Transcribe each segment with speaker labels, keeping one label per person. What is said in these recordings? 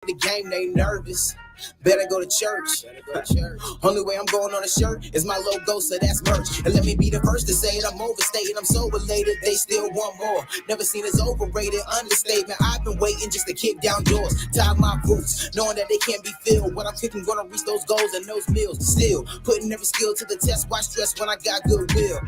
Speaker 1: The game, they nervous. Better go to church. Only way I'm going on a shirt is my logo, so that's merch. And let me be the first to say it, I'm overstated, I'm so elated, they still want more. Never seen as overrated, understatement. I've been waiting just to kick down doors, tie my boots, knowing that they can't be filled. What I'm kicking gonna reach those goals and those meals. Still putting every skill to the test. Why stress when I got goodwill?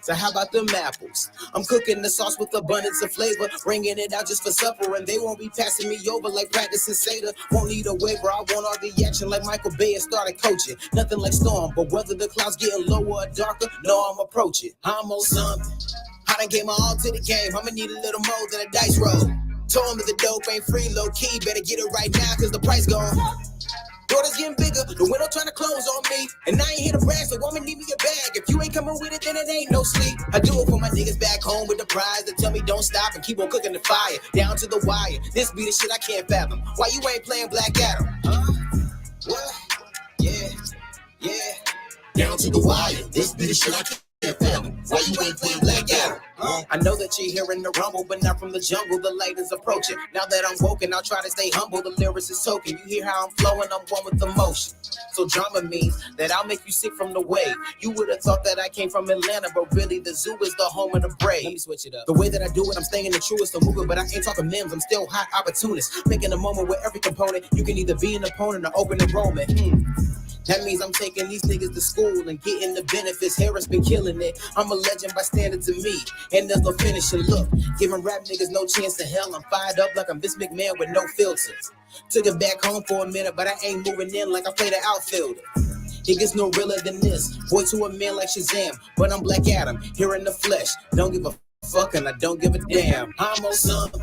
Speaker 1: So how about them apples? I'm cooking the sauce with abundance of flavor, bringing it out just for supper, and they won't be passing me over like practicing Seder. Won't need a waiver, I want all the action like Michael Bay and started coaching. Nothing like storm, but whether the clouds getting lower or darker, no, I'm approaching. I'm on something. I done gave my all to the game, I'ma need a little more than a dice roll. Told him that the dope ain't free, low key, better get it right now, cause the price gone. Daughter's getting bigger, the window trying to close on me. And I ain't here to brag, so woman need me a bag. If you ain't coming with it, then it ain't no sleep. I do it for my niggas back home with the prize that tell me don't stop and keep on cooking the fire. Down to the wire, this be the shit I can't fathom. Why you ain't playing Black Adam? What? Yeah, yeah. Down to the wire, this be the shit I can't fathom. Why you ain't playing Black Adam? I know that you're hearing the rumble, but not from the jungle. The light is approaching. Now that I'm woken, I'll try to stay humble. The lyrics is token. You hear how I'm flowing, I'm one with emotion. So drama means that I'll make you sick from the wave. You would have thought that I came from Atlanta, but really the zoo is the home of the brave. Let me switch it up. The way that I do it, I'm staying the truest. I'm moving, but I ain't talking memes. I'm still hot opportunist. Making a moment with every component. You can either be an opponent or open enrollment. That means I'm taking these niggas to school and getting the benefits. Harris been killing it. I'm a legend by standards of me, and there's no finishing. Look, giving rap niggas no chance to hell. I'm fired up like I'm Vince McMahon with no filters. Took it back home for a minute, but I ain't moving in like I play the outfielder. It gets no realer than this. Boy to a man like Shazam, but I'm Black Adam, here in the flesh. Don't give a fuck and I don't give a damn. I'm on something.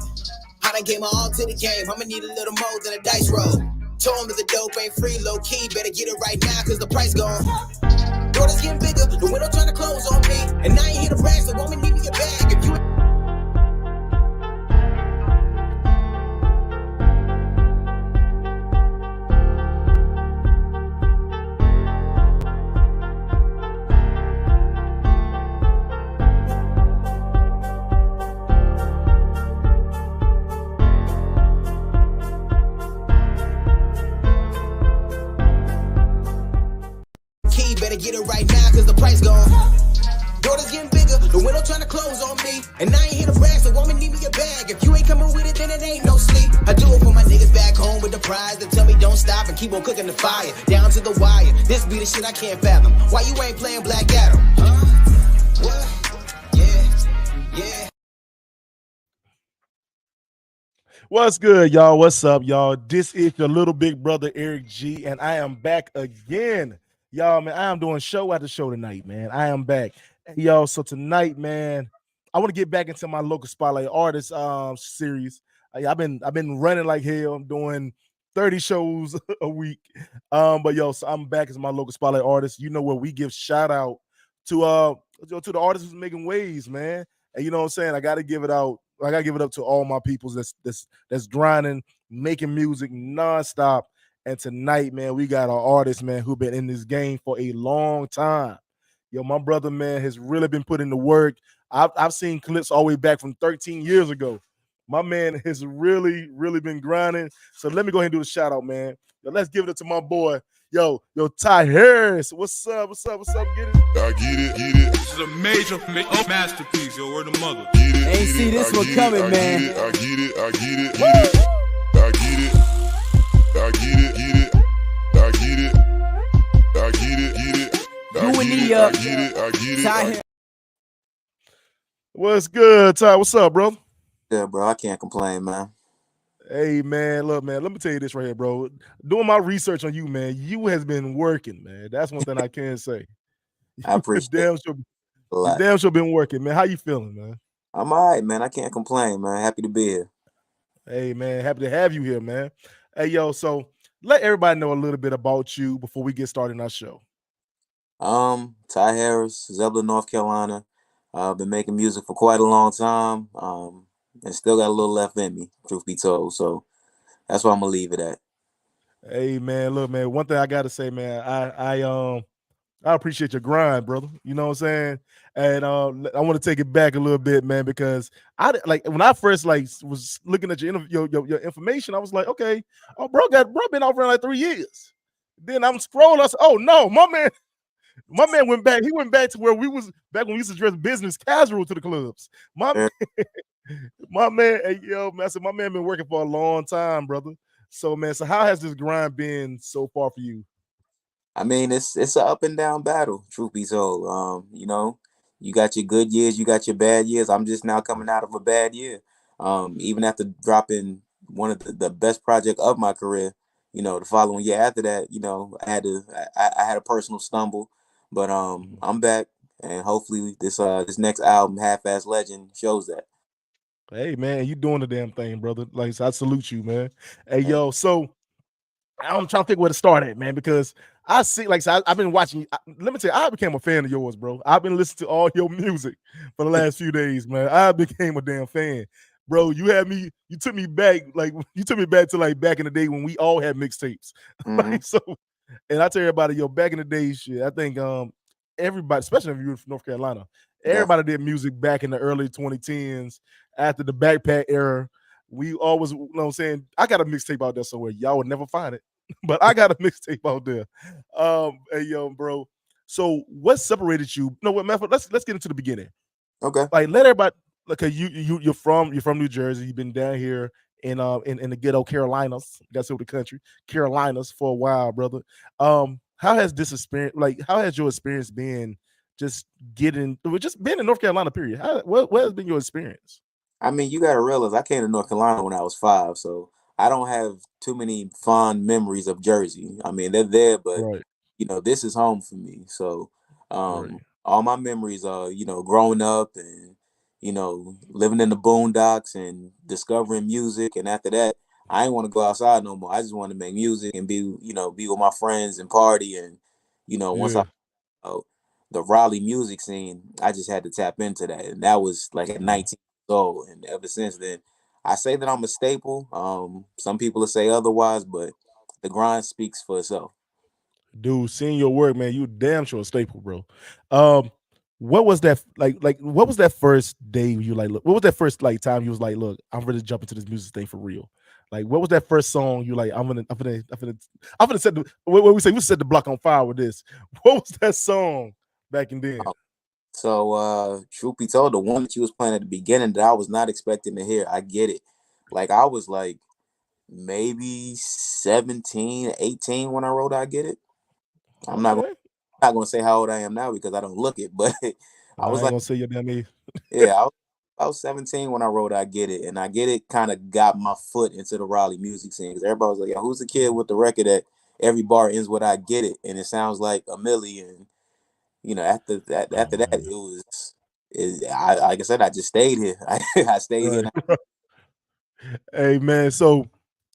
Speaker 1: I done gave my all to the game. I'ma need a little more than a dice roll. Told him that the dope ain't free, low key, better get it right now, cause the price gone. Daughter's getting bigger, the window trying to close on me. And I ain't here to brag, so woman need me a bag. If you better get it right now, cause the price gone. Daughter's getting bigger, the window trying to close on me. And I ain't here to brag, so woman need me a bag. If you ain't coming with it, then it ain't no sleep. I do it for my niggas back home with the prize that tell me don't stop and keep on cooking the fire. Down to the wire, this be the shit I can't fathom. Why you ain't playing Black Adam? What? Yeah, yeah.
Speaker 2: What's good, y'all? What's up, y'all? This is your little big brother, Eric G, and I am back again. Y'all, man, I am doing show after show tonight, man. I am back. Hey, y'all, so tonight, man, I want to get back into my local spotlight artist series. I've been running like hell. I'm doing 30 shows a week. But yo, so I'm back as my local spotlight artist. You know where we give shout out to the artists who's making waves, man. And you know what I'm saying? I gotta give it out. I gotta give it up to all my peoples that's grinding, making music nonstop. And tonight, man, we got our artist, man, who been in this game for a long time. Yo, my brother, man, has really been putting the work. I've seen clips all the way back from 13 years ago. My man has really, really been grinding. So let me go ahead and do the shout out, man. Yo, let's give it up to my boy. Yo, Ty Harris. What's up? Get it.
Speaker 3: I get it.
Speaker 4: This is a major masterpiece, yo. Word of mother.
Speaker 5: Ain't see this one coming, man.
Speaker 3: I get it.
Speaker 5: Ty.
Speaker 2: What's good, Ty? What's up, bro?
Speaker 5: Yeah, bro. I can't complain, man.
Speaker 2: Hey, man, look, man, let me tell you this right here, bro. Doing my research on you, man, you has been working, man. That's one thing I can say.
Speaker 5: I appreciate it.
Speaker 2: Damn sure been working, man. How you feeling, man?
Speaker 5: I'm all right, man. I can't complain, man. Happy to be here.
Speaker 2: Hey, man, happy to have you here, man. Hey, yo, so let everybody know a little bit about you before we get started in our show.
Speaker 5: Ty Harris, Zebulon, North Carolina. I've been making music for quite a long time. And still got a little left in me, truth be told. So that's why I'm gonna leave it at.
Speaker 2: Hey, man, look, man, one thing I gotta say, man, I appreciate your grind, brother. You know what I'm saying? And I want to take it back a little bit, man, because like when I first like was looking at your information, I was like, okay, oh, bro been off around like 3 years. Then I'm scrolling. I said, oh no, my man went back. He went back to where we was back when we used to dress business casual to the clubs. My
Speaker 5: Yeah.
Speaker 2: my man, hey, yo, man, I said my man been working for a long time, brother. So man, so how has this grind been so far for you?
Speaker 5: I mean, it's an up and down battle, truth be told. You know, you got your good years, you got your bad years. I'm just now coming out of a bad year. Even after dropping one of the best project of my career, you know, the following year after that, you know, I had a personal stumble, but I'm back, and hopefully this next album, Half Ass Legend, shows that.
Speaker 2: Hey man, you doing the damn thing, brother. Like so I salute you, man. Hey yo, so I'm trying to think where to start at, man, because I see, like, so I've been watching. Let me tell you, I became a fan of yours, bro. I've been listening to all your music for the last few days, man. I became a damn fan, bro. You took me back, like, you took me back to like back in the day when we all had mixtapes,
Speaker 5: Hmm.
Speaker 2: like, so. And I tell everybody, yo, back in the day, shit. I think everybody, especially if you're from North Carolina, everybody did music back in the early 2010s after the backpack era. We always, you know what I'm saying? I got a mixtape out there somewhere. Y'all would never find it, but I got a mixtape out there. Hey yo, bro. So what separated you? No, what method? Let's get into the beginning.
Speaker 5: Okay.
Speaker 2: Like let everybody like you're from New Jersey. You've been down here in the ghetto Carolinas. That's over the country, Carolinas for a while, brother. How has this experience how has your experience been just just being in North Carolina, period? What has been your experience?
Speaker 5: I mean, you gotta realize I came to North Carolina when I was 5, so I don't have too many fond memories of Jersey. I mean, they're there, but
Speaker 2: Right,
Speaker 5: you know, this is home for me. So,
Speaker 2: right.
Speaker 5: all my memories are, you know, growing up and you know, living in the boondocks and discovering music. And after that, I didn't want to go outside no more. I just wanted to make music and be, you know, be with my friends and party. And you know, once I
Speaker 2: Yeah.
Speaker 5: the Raleigh music scene, I just had to tap into that, and that was like at 19 years old. And ever since then, I say that I'm a staple. Some people will say otherwise, but the grind speaks for itself.
Speaker 2: Dude, seeing your work, man, you damn sure a staple, bro. Um, what was that like? What was that first day you like? Look, what was that first like time you was like, look, I'm ready to jump into this music thing for real? Like, what was that first song you like? I'm gonna set the what we say. We set the block on fire with this. What was that song back in then?
Speaker 5: Um, so, truth be told, the one that you was playing at the beginning that I was not expecting to hear, I get it. Like I was like maybe 17, 18 when I wrote I Get It. I'm not gonna
Speaker 2: Okay,
Speaker 5: not gonna say how old I am now because I don't look it, but I
Speaker 2: I
Speaker 5: was
Speaker 2: ain't
Speaker 5: like,
Speaker 2: gonna say your damn age.
Speaker 5: yeah, I was 17 when I wrote I Get It, and I Get It kind of got my foot into the Raleigh music scene because everybody was like, "Yo, who's the kid with the record that every bar ends with I Get It?" And it sounds like a million. You know, after that, it was. Like I said, I just stayed here. I stayed here.
Speaker 2: Right. Hey man, so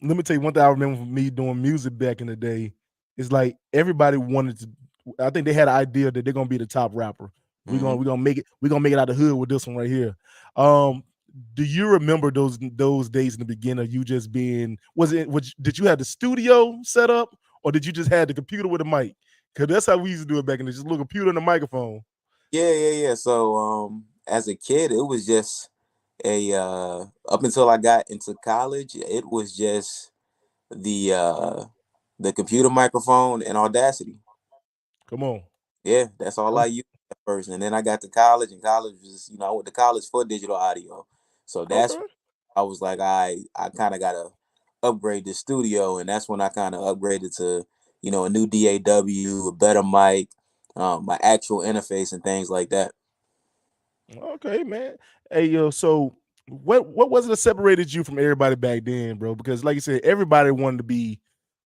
Speaker 2: let me tell you one thing I remember from me doing music back in the day is like everybody wanted to. I think they had an idea that they're gonna be the top rapper. We're
Speaker 5: Hmm.
Speaker 2: gonna we're gonna make it. We're gonna make it out the hood with this one right here. Um, do you remember those days in the beginning of you just being? Did you have the studio set up or did you just have the computer with a mic? Because that's how we used to do it back in the just a little computer and a microphone.
Speaker 5: Yeah. So, as a kid, it was just a up until I got into college, it was just the uh the computer microphone and Audacity.
Speaker 2: Come on.
Speaker 5: Yeah, that's all I used at first. And then I got to college, and college was, you know, I went to college for digital audio. So that's
Speaker 2: Okay.
Speaker 5: I was like, I kind of gotta upgrade the studio, and that's when I kind of upgraded to, you know, a new DAW, a better mic, my actual interface, and things like that.
Speaker 2: Okay, man. Hey, yo, so what was it that separated you from everybody back then, bro? Because like you said, everybody wanted to be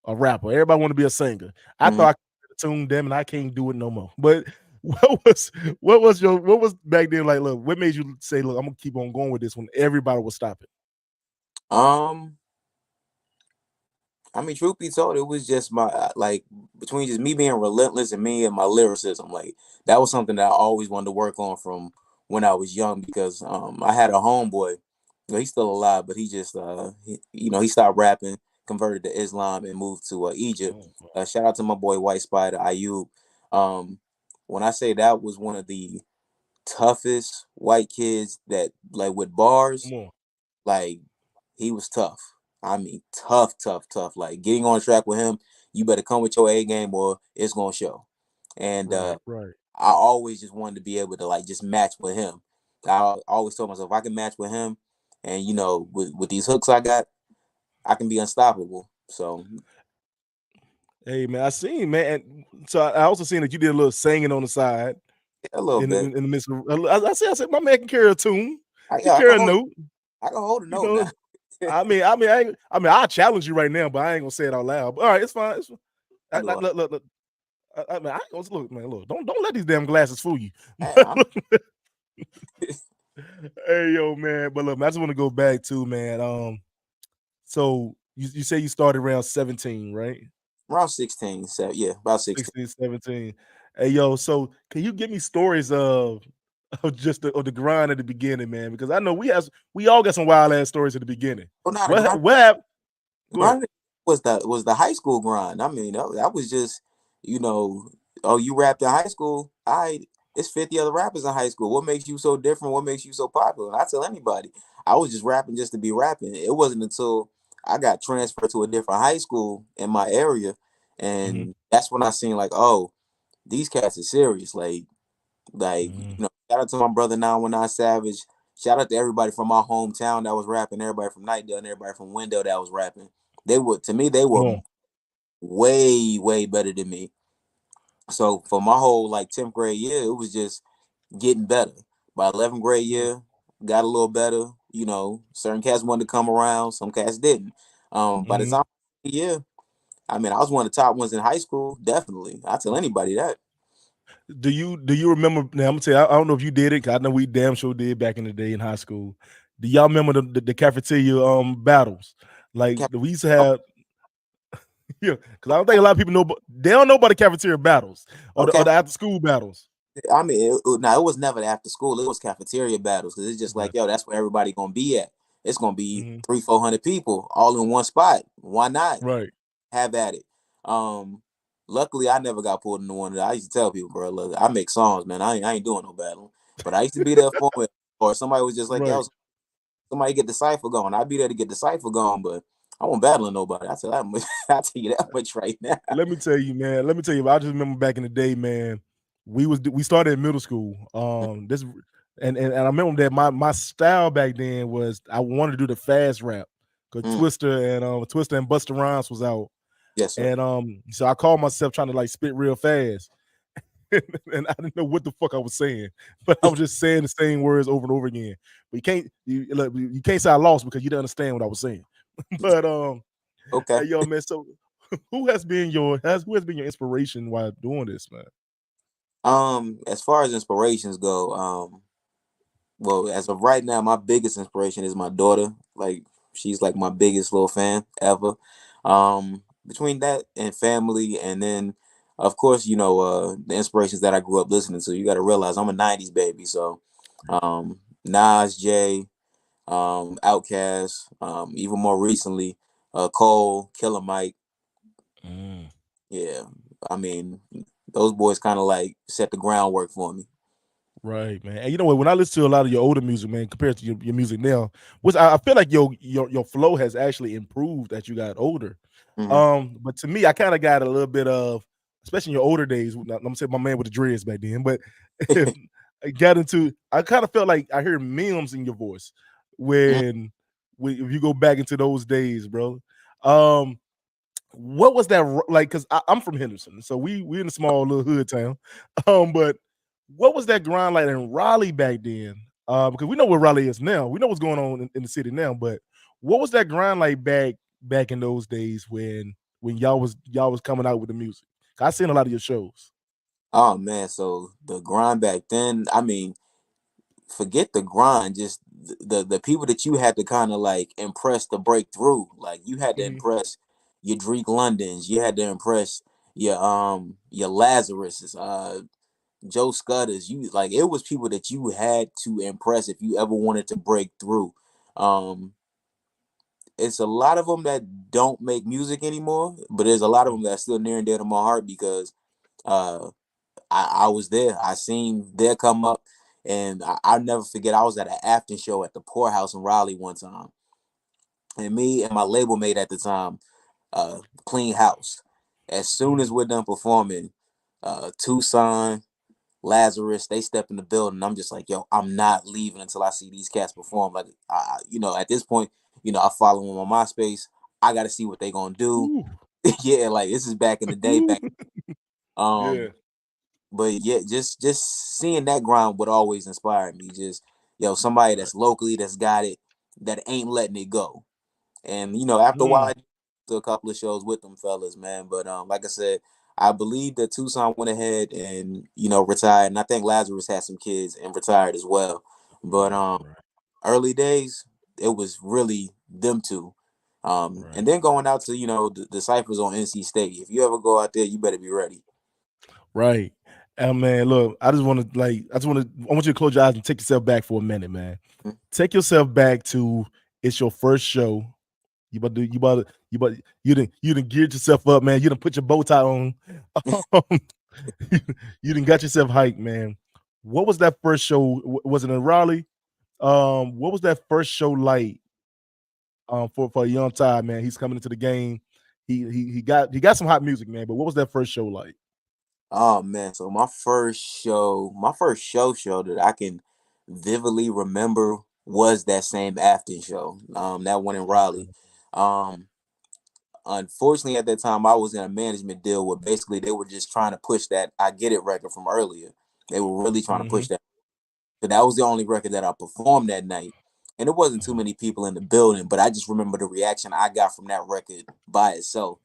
Speaker 2: a rapper. Everybody wanted to be a singer. I
Speaker 5: Hmm.
Speaker 2: thought I could tune them and I can't do it no more. But what was back then like, look, what made you say, look, I'm gonna keep on going with this when everybody was stopping?
Speaker 5: Um, I mean, truth be told, it was just my like between just me being relentless and me and my lyricism. Like that was something that I always wanted to work on from when I was young because I had a homeboy. Well, he's still alive, but he just you know, he stopped rapping, converted to Islam, and moved to Egypt.
Speaker 2: Oh,
Speaker 5: Shout out to my boy White Spider Ayub. when I say that was one of the toughest white kids that like with bars,
Speaker 2: Come on.
Speaker 5: like he was tough. I mean, tough, tough, tough. Like getting on track with him, you better come with your A game or it's gonna show. And
Speaker 2: Right, right.
Speaker 5: I always just wanted to be able to like just match with him. I always told myself if I can match with him, and you know, with these hooks I got, I can be unstoppable. So
Speaker 2: Hey man, I seen man. So I also seen that you did a little singing on the side
Speaker 5: yeah, a little bit.
Speaker 2: in the midst of. I said, my man can carry a tune, can
Speaker 5: I can
Speaker 2: carry a
Speaker 5: hold.
Speaker 2: note.
Speaker 5: I can hold a
Speaker 2: You
Speaker 5: note now.
Speaker 2: know, I challenge you right now, but I ain't gonna say it out loud. But all right, it's fine. It's fine.
Speaker 5: I do.
Speaker 2: Look. I mean, I ain't gonna look, man. Look, don't let these damn glasses fool you.
Speaker 5: Hey,
Speaker 2: Hey, yo, man. But look, man, I just want to go back to man. So you say you started around 17, right?
Speaker 5: around 16, so yeah, about 16.
Speaker 2: 16, 17. Hey, yo, so can you give me stories of just the grind at the beginning, man? Because I know we all got some wild ass stories at the beginning.
Speaker 5: Well, not a
Speaker 2: What
Speaker 5: grind.
Speaker 2: what hap- Go ahead.
Speaker 5: Grind was the high school grind. I mean, that was just, you know, oh, you rapped in high school. It's 50 other rappers in high school. What makes you so different? What makes you so popular? And I tell anybody, I was just rapping just to be rapping. It wasn't until I got transferred to a different high school in my area,
Speaker 2: Mhm.
Speaker 5: and that's when I seen like, oh, these cats are serious. Like
Speaker 2: Mhm.
Speaker 5: shout out to my brother 919 Savage. Shout out to everybody from my hometown that was rapping, everybody from Nightdale and everybody from Wendell that was rapping. They
Speaker 2: Come
Speaker 5: were
Speaker 2: on.
Speaker 5: way, way better than me. So for my whole like 10th grade year, it was just getting better. By 11th grade
Speaker 2: Mm.
Speaker 5: year, got a little better. You know, certain cats wanted to come around, some cats didn't. By the
Speaker 2: Mhm.
Speaker 5: time yeah, I mean, I was one of the top ones in high school. Definitely, I tell anybody that.
Speaker 2: Do you remember? Now I'm gonna tell you, I don't know if you did it. 'Cause I know we damn sure did back in the day in high school. Do y'all remember the cafeteria battles? Like
Speaker 5: Cap-
Speaker 2: we used to have, yeah. Because I don't think a lot of people know, but they don't know about the cafeteria battles or
Speaker 5: Okay,
Speaker 2: the after school battles.
Speaker 5: I mean, now it was never after school. It was cafeteria battles because it's just like,
Speaker 2: Right.
Speaker 5: yo, that's where everybody gonna be at. It's gonna be
Speaker 2: Hmm.
Speaker 5: 300-400 people all in one spot. Why not?
Speaker 2: Right.
Speaker 5: Have at it. Um, Luckily, I never got pulled into one of that. I used to tell people, bro, look, I make songs, man. I ain't doing no battling, but I used to be there for it. Or somebody was just like, yo,
Speaker 2: Right.
Speaker 5: somebody get the cipher going. I'd be there to get the cipher going, but I won't battling nobody. I tell that much. I tell you that much right now.
Speaker 2: Let me tell you, man. Let me tell you. I just remember back in the day, man. We started in middle school. This and I remember that my style back then was I wanted to do the fast rap because
Speaker 5: Mm,
Speaker 2: Twister and Busta Rhymes was out,
Speaker 5: yes, sir.
Speaker 2: and so I called myself trying to like spit real fast, and I didn't know what the fuck I was saying, but I was just saying the same words over and over again. But you can't say I lost because you didn't understand what I was saying. But
Speaker 5: Okay.
Speaker 2: hey yo, man. So who has been your inspiration while doing this, man?
Speaker 5: As far as inspirations go, well, as of right now, my biggest inspiration is my daughter. Like she's like my biggest little fan ever. Between that and family, and then of course, you know, the inspirations that I grew up listening to. You got to realize I'm a '90s baby, so Nas, Jay, Outkast, even more recently, Cole, Killer Mike.
Speaker 2: Mm.
Speaker 5: Yeah, I mean, those boys kind of like set the groundwork for me.
Speaker 2: Right, man. And you know what? When I listen to a lot of your older music, man, compared to your music now, which I feel like your flow has actually improved as you got older.
Speaker 5: Hmm.
Speaker 2: But to me, I kind of got a little bit of, especially in your older days. I'm gonna say my man with the dreads back then, but if I kind of felt like I hear memes in your voice if you go back into those days, bro. Um, what was that like? Because I'm from Henderson, so we in a small little hood town. But what was that grind like in Raleigh back then? Because we know where Raleigh is now. We know what's going on in the city now. But what was that grind like back in those days when y'all was coming out with the music? I seen a lot of your shows.
Speaker 5: Oh man, so the grind back then, I mean, forget the grind, just the people that you had to kind of like impress to break through. Like you had to
Speaker 2: Mhm.
Speaker 5: impress your Drake Londons, you had to impress your Lazarus, Joe Scudders. You like it was people that you had to impress if you ever wanted to break through. Um it's a lot of them that don't make music anymore, but there's a lot of them that's still near and dear to my heart because uh I was there. I seen their come up, and I'll never forget. I was at an after show at the Poorhouse in Raleigh one time, and me and my label mate at the time, Clean House. As soon as we're done performing, Tucson, Lazarus, they step in the building. I'm just like, yo, I'm not leaving until I see these cats perform. Like, at this point, I follow them on MySpace. I got to see what they gonna do.
Speaker 2: Ooh.
Speaker 5: Yeah, like this is back in the day.
Speaker 2: Ooh.
Speaker 5: Back,
Speaker 2: Yeah.
Speaker 5: but yeah, just seeing that grind would always inspire me. Just somebody
Speaker 2: Right.
Speaker 5: that's locally that's got it, that ain't letting it go. And after a while,
Speaker 2: Mm.
Speaker 5: I did a couple of shows with them fellas, man. But like I said, I believe that Tucson went ahead and retired, and I think Lazarus had some kids and retired as well. But
Speaker 2: Right. Right.
Speaker 5: early days, it was really them two.
Speaker 2: Right.
Speaker 5: And then going out to the ciphers on NC State. If you ever go out there, you better be ready.
Speaker 2: Right. And man, look, I want you to close your eyes and take yourself back for a minute, man.
Speaker 5: Mhm.
Speaker 2: Take yourself back to it's your first show. You didn't geared yourself up, man. You didn't put your bow tie on. You didn't got yourself hyped, man. What was that first show? Was it in Raleigh? What was that first show like? For a young Ty, man. He's coming into the game. He got some hot music, man. But what was that first show like?
Speaker 5: Oh man, so my first show that I can vividly remember was that same after show. That one in Raleigh.
Speaker 2: Okay.
Speaker 5: Um, Unfortunately, at that time, I was in a management deal where basically they were just trying to push that "I Get It" record from earlier. They were really trying to
Speaker 2: Mm-hmm.
Speaker 5: push that. So that was the only record that I performed that night, and it wasn't too many people in the building. But I just remember the reaction I got from that record by itself,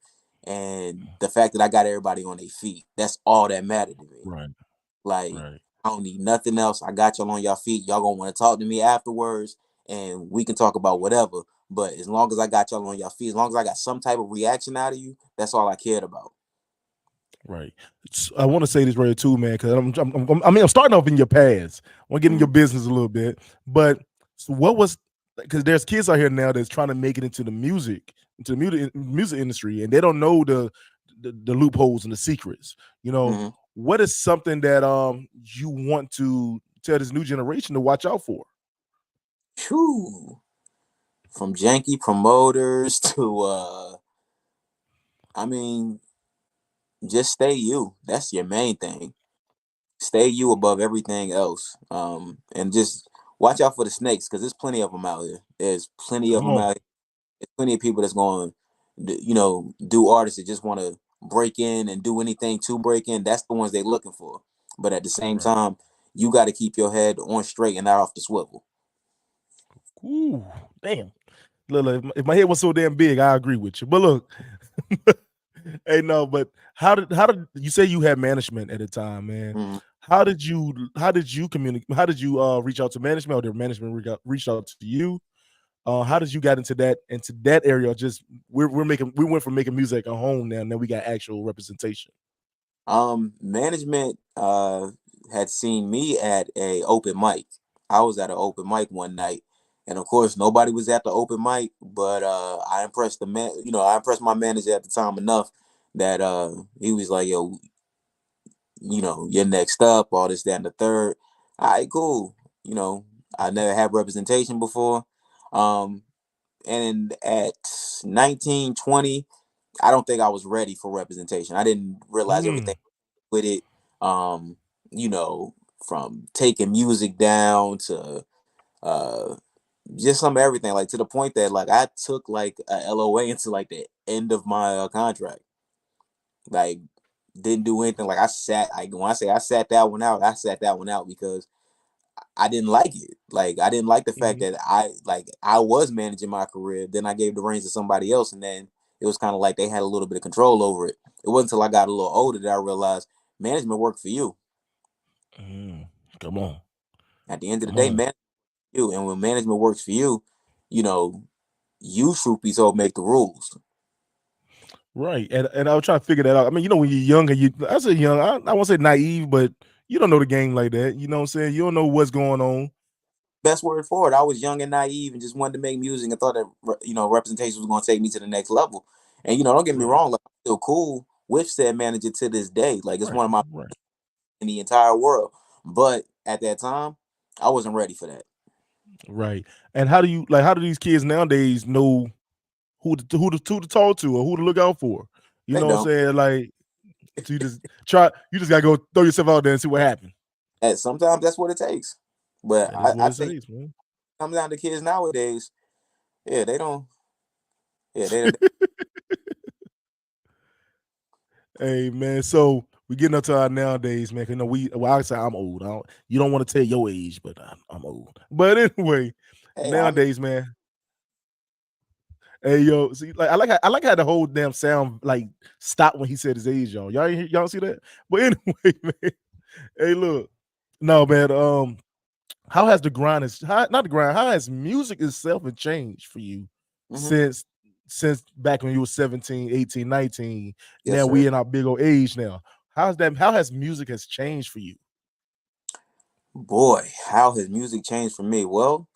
Speaker 5: and the fact that I got everybody on their feet. That's all that mattered to me.
Speaker 2: Right.
Speaker 5: Like,
Speaker 2: Right.
Speaker 5: I don't need nothing else. I got y'all on your feet. Y'all gonna want to talk to me afterwards, and we can talk about whatever. But as long as I got y'all on your feet, as long as I got some type of reaction out of you, that's all I cared about.
Speaker 2: Right. I want to say this right too, man, because I'm starting off in your past. I want to get in your
Speaker 5: Mhm.
Speaker 2: business a little bit, but so what was because there's kids out here now that's trying to make it into the music industry, and they don't know the loopholes and the secrets.
Speaker 5: Mhm.
Speaker 2: What is something that you want to tell this new generation to watch out for?
Speaker 5: Phew. From janky promoters to I mean, just stay you. That's your main thing. Stay you above everything else. And just watch out for the snakes because there's plenty of them out here. There's plenty of
Speaker 2: Come
Speaker 5: them
Speaker 2: on.
Speaker 5: out here. There's plenty of people that's going to, do artists that just want to break in and do anything to break in. That's the ones they're looking for. But at the same
Speaker 2: Right.
Speaker 5: time, you got to keep your head on straight and not off the swivel.
Speaker 2: Ooh, damn. Look, if my head was so damn big, I agree with you. But look, hey, no, but how did you say you had management at the time, man?
Speaker 5: Mhm.
Speaker 2: How did you communicate? How did you reach out to management, or did management reach out to you? How did you got into that area? Just we went from making music at home now we got actual representation.
Speaker 5: Management had seen me at a open mic. I was at an open mic one night, and of course nobody was at the open mic, but I impressed the man. I impressed my manager at the time enough that he was like, "Yo, you're next up." All this, that, and the third. All right, cool. You know, I never had representation before. Um, and at 19, 20, I don't think I was ready for representation. I didn't realize everything
Speaker 2: Mm,
Speaker 5: with it. Um, you know, from taking music down to uh just some everything, like to the point that like I took like a LOA into like the end of my contract. Like didn't do anything. Like when I say I sat that one out, I sat that one out because I didn't like it. Like I didn't like the fact
Speaker 2: mhm.
Speaker 5: that I was managing my career. Then I gave the reins to somebody else, and then it was kind of like they had a little bit of control over it. It wasn't until I got a little older that I realized management worked for you.
Speaker 2: Mm, come on,
Speaker 5: At the end of the
Speaker 2: come
Speaker 5: day,
Speaker 2: on.
Speaker 5: management you, and when management works for you, you know, you truth be told make the rules.
Speaker 2: Right, and I was trying to figure that out. I mean, when you're younger, I say young, I won't say naive, but you don't know the game like that. You know what I'm saying? You don't know what's going on.
Speaker 5: Best word for it. I was young and naive and just wanted to make music and thought that representation was going to take me to the next level. And don't get me
Speaker 2: Right,
Speaker 5: wrong, like I'm still cool with said manager to this day. Like it's
Speaker 2: right,
Speaker 5: one of my
Speaker 2: right.
Speaker 5: in the entire world. But at that time, I wasn't ready for that.
Speaker 2: Right. And how do these kids nowadays know who to talk to or who to look out for? You
Speaker 5: They
Speaker 2: know what I'm
Speaker 5: don't.
Speaker 2: saying? Like, so you just gotta go throw yourself out there and see what happens.
Speaker 5: And sometimes that's what it takes. But
Speaker 2: That is what
Speaker 5: I
Speaker 2: it
Speaker 5: think
Speaker 2: says, man.
Speaker 5: come down to kids nowadays, yeah, they don't. Yeah, they
Speaker 2: Hey man, so we getting up to our nowadays, man. You know, I say I'm old. You don't want to tell your age, but I'm old. But anyway,
Speaker 5: hey, I'm
Speaker 2: nowadays, man. Hey yo, see, like I like how the whole damn sound like stopped when he said his age, y'all. Y'all see that? But anyway, man. Hey, look, no man. How has the grind is how, not the grind? How has music itself changed for you
Speaker 5: mhm.
Speaker 2: since back when you were 17, 18, 19?
Speaker 5: Yes,
Speaker 2: Now we
Speaker 5: sir.
Speaker 2: in our big old age now. How has music has changed for you?
Speaker 5: Boy, how has music changed for me? Well,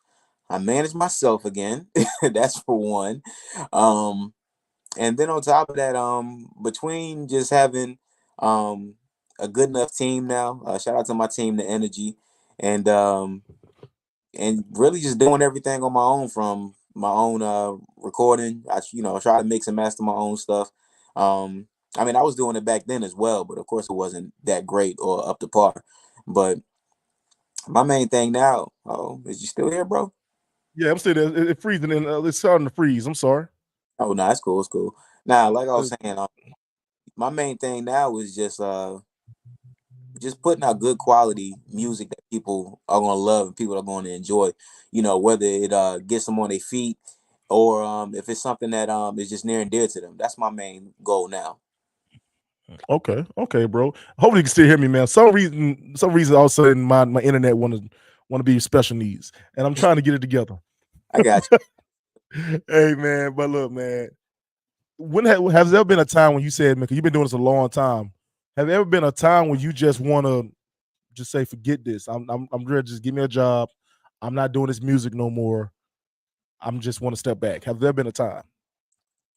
Speaker 5: I manage myself again. That's for one. Um, and then on top of that, between just having um a good enough team now, shout out to my team, the energy, and really just doing everything on my own, from my own recording. Try to mix and master my own stuff. I mean, I was doing it back then as well, but of course it wasn't that great or up to par. But my main thing now, oh, is you still here, bro?
Speaker 2: Yeah, I'm still there. It's freezing and it's starting to freeze. I'm sorry.
Speaker 5: Oh no, it's cool, it's cool. Now, like I was
Speaker 2: Uh,
Speaker 5: saying, my main thing now is just putting out good quality music that people are gonna love and people are going to enjoy. Whether it gets them on their feet, or if it's something that is just near and dear to them. That's my main goal now.
Speaker 2: okay, bro. Hopefully you can still hear me, man. Some reason all of a sudden my internet want to be special needs. And I'm trying to get it together.
Speaker 5: I got
Speaker 2: Hey man, but look, man. Has there been a time when you said, man, 'cause you've been doing this a long time. Have there ever been a time when you just want to just say, forget this? I'm ready. Just give me a job. I'm not doing this music no more. I'm just want to step back. Have there been a time?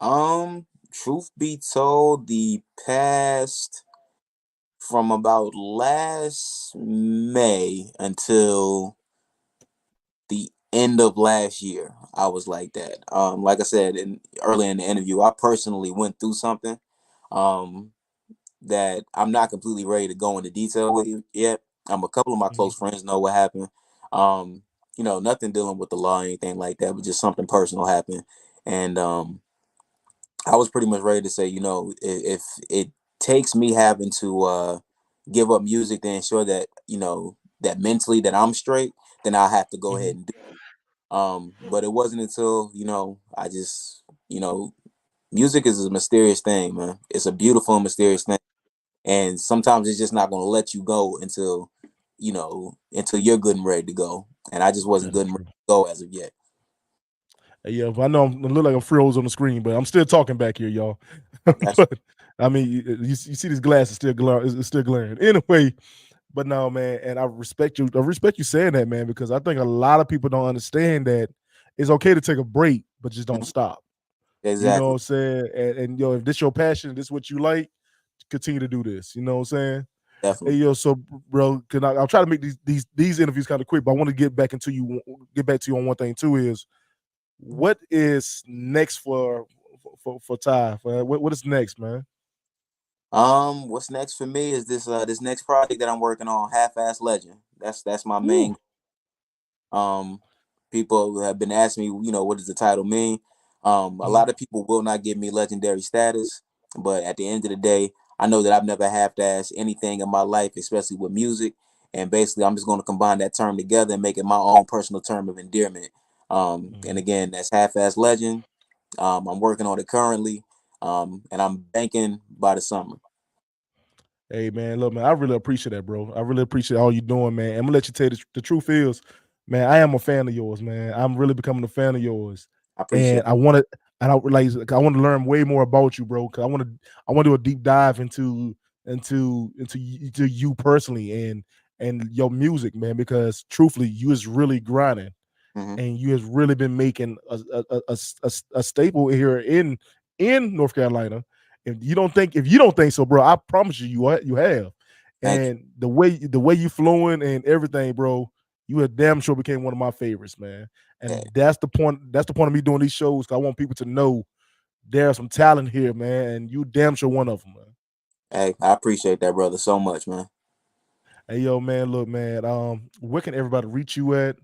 Speaker 5: you. Truth be told, the past, from about last May until the end of last year, I was like that. Like I said earlier in the interview, I personally went through something um, that I'm not completely ready to go into detail with you yet. A couple of my
Speaker 2: Mhm,
Speaker 5: close friends know what happened. Um, Nothing dealing with the law or anything like that, but just something personal happened. And I was pretty much ready to say, if it takes me having to give up music to ensure that, that mentally that I'm straight, then I'll have to go
Speaker 2: mhm.
Speaker 5: ahead and do. But it wasn't until, I just, music is a mysterious thing, man. It's a beautiful and mysterious thing. And sometimes it's just not going to let you go until you're good and ready to go. And I just wasn't
Speaker 2: That is
Speaker 5: good and ready
Speaker 2: true.
Speaker 5: to go as of yet.
Speaker 2: Yeah, I know I look like I'm froze on the screen, but I'm still talking back here, y'all.
Speaker 5: That's
Speaker 2: But I mean, you see these glasses still it's still glaring. Anyway, but no, man, and I respect you. I respect you saying that, man, because I think a lot of people don't understand that it's okay to take a break, but just don't
Speaker 5: Mhm.
Speaker 2: stop. You know what
Speaker 5: Exactly.
Speaker 2: I'm saying? And if this your passion, this what you like, continue to do this. You know what I'm saying? Hey
Speaker 5: Definitely.
Speaker 2: yo, so bro, I'll try to make these interviews kind of quick, but I want to get back to you on one thing too. Is what is next for Ty? What is next, man?
Speaker 5: What's next for me is this next project that I'm working on, Half Ass Legend. That's my
Speaker 2: Woo.
Speaker 5: main. Um, People have been asking me, what does the title mean? A
Speaker 2: Mhm,
Speaker 5: lot of people will not give me legendary status, but at the end of the day, I know that I've never half-assed anything in my life, especially with music. And basically, I'm just going to combine that term together and make it my own personal term of endearment. And
Speaker 2: mhm.
Speaker 5: again, that's Half-Ass Legend. I'm working on it currently, and I'm banking by the summer.
Speaker 2: Hey man, look, man, I really appreciate that, bro. I really appreciate all you doing, man. I'm gonna let you tell you the truth is, man, I am a fan of yours, man. I'm really becoming a fan of yours,
Speaker 5: I appreciate
Speaker 2: and
Speaker 5: it.
Speaker 2: I want to, and I want to learn way more about you, bro. Because I want to do a deep dive into you personally and your music, man. Because truthfully, you is really grinding,
Speaker 5: Hmm.
Speaker 2: and you has really been making a staple here in North Carolina. If you don't think so, bro, I promise you, you have.
Speaker 5: Thank you.
Speaker 2: And the way you flowing and everything, bro, you had damn sure became one of my favorites, man. And
Speaker 5: Hey,
Speaker 2: that's the point. That's the point of me doing these shows. 'Cause I want people to know there's some talent here, man. And you damn sure one of them, man.
Speaker 5: hey, I appreciate that, brother, so much, man.
Speaker 2: Hey, yo, man, look, man. Where can everybody reach you at?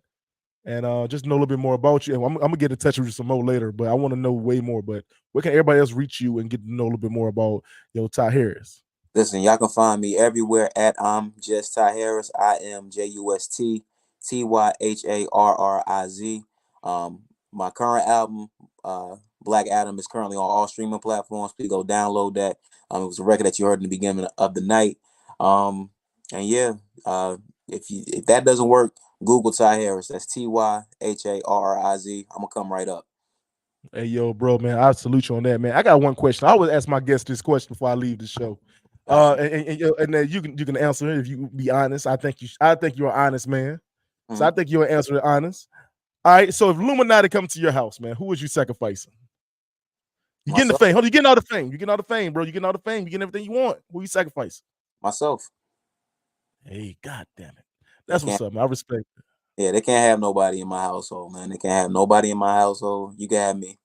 Speaker 2: And just know a little bit more about you. And I'm gonna get in touch with you some more later, but I want to know way more. But where can everybody else reach you and get to know a little bit more about Ty Harris?
Speaker 5: Listen, y'all can find me everywhere at I'm Just Ty Harris. I am JUSTTYHARRIZ. My current album, Black Adam, is currently on all streaming platforms. Please go download that. It was a record that you heard in the beginning of the night. And yeah, if that doesn't work, Google Ty Harris. That's TYHARRIZ. I'm gonna come right up.
Speaker 2: Hey, yo, bro, man, I salute you on that, man. I got one question. I always ask my guests this question before I leave the show.
Speaker 5: All right.
Speaker 2: And then you can answer it if you be honest. I think you're an honest man. So I
Speaker 5: Mhm.
Speaker 2: think you'll answer it honest. All right. So if Illuminati come to your house, man, who was you sacrificing? You getting the
Speaker 5: Myself.
Speaker 2: fame. Hold on, you getting all the fame. You getting all the fame, bro. You getting all the fame. You getting everything you want. Who you sacrificing?
Speaker 5: Myself.
Speaker 2: Hey, god damn it.
Speaker 5: They
Speaker 2: That's what's
Speaker 5: can't.
Speaker 2: up, man. I respect it.
Speaker 5: Yeah, they can't have nobody in my household, man. They can't have nobody in my household. You can have me.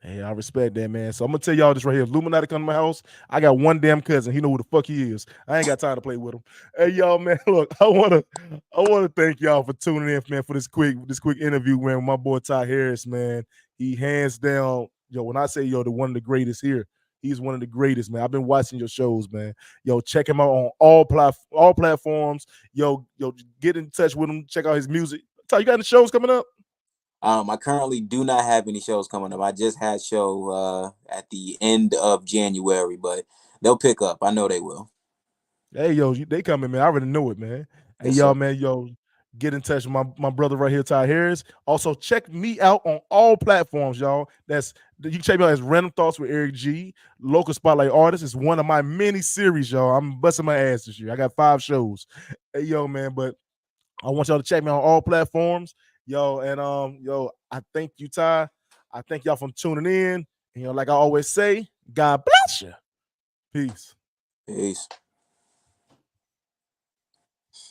Speaker 2: Hey, I respect that, man. So I'm gonna tell y'all this right here. If Illuminati come to my house, I got one damn cousin. He know who the fuck he is. I ain't got time to play with him. Hey, y'all, man. Look, I wanna thank y'all for tuning in, man, for this quick interview, man, with my boy Ty Harris, man. He hands down, when I say the one of the greatest here, he's one of the greatest, man. I've been watching your shows, man. Check him out on all platforms. Get in touch with him. Check out his music. Ty, you got any shows coming up?
Speaker 5: I currently do not have any shows coming up. I just had a show at the end of January, but they'll pick up. I know they will.
Speaker 2: Hey, they coming, man. I already know it, man. Hey,
Speaker 5: Yes,
Speaker 2: y'all,
Speaker 5: sir.
Speaker 2: man, get in touch with my brother right here, Ty Harris. Also, check me out on all platforms, y'all. You can check me out as Random Thoughts with Eric G, Local Spotlight Artist. It's one of my mini series, y'all. I'm busting my ass this year. I got 5 shows. Hey, yo, man, but I want y'all to check me on all platforms, and I thank you, Ty. I thank y'all for tuning in. And like I always say, God bless you. Peace.
Speaker 5: Peace.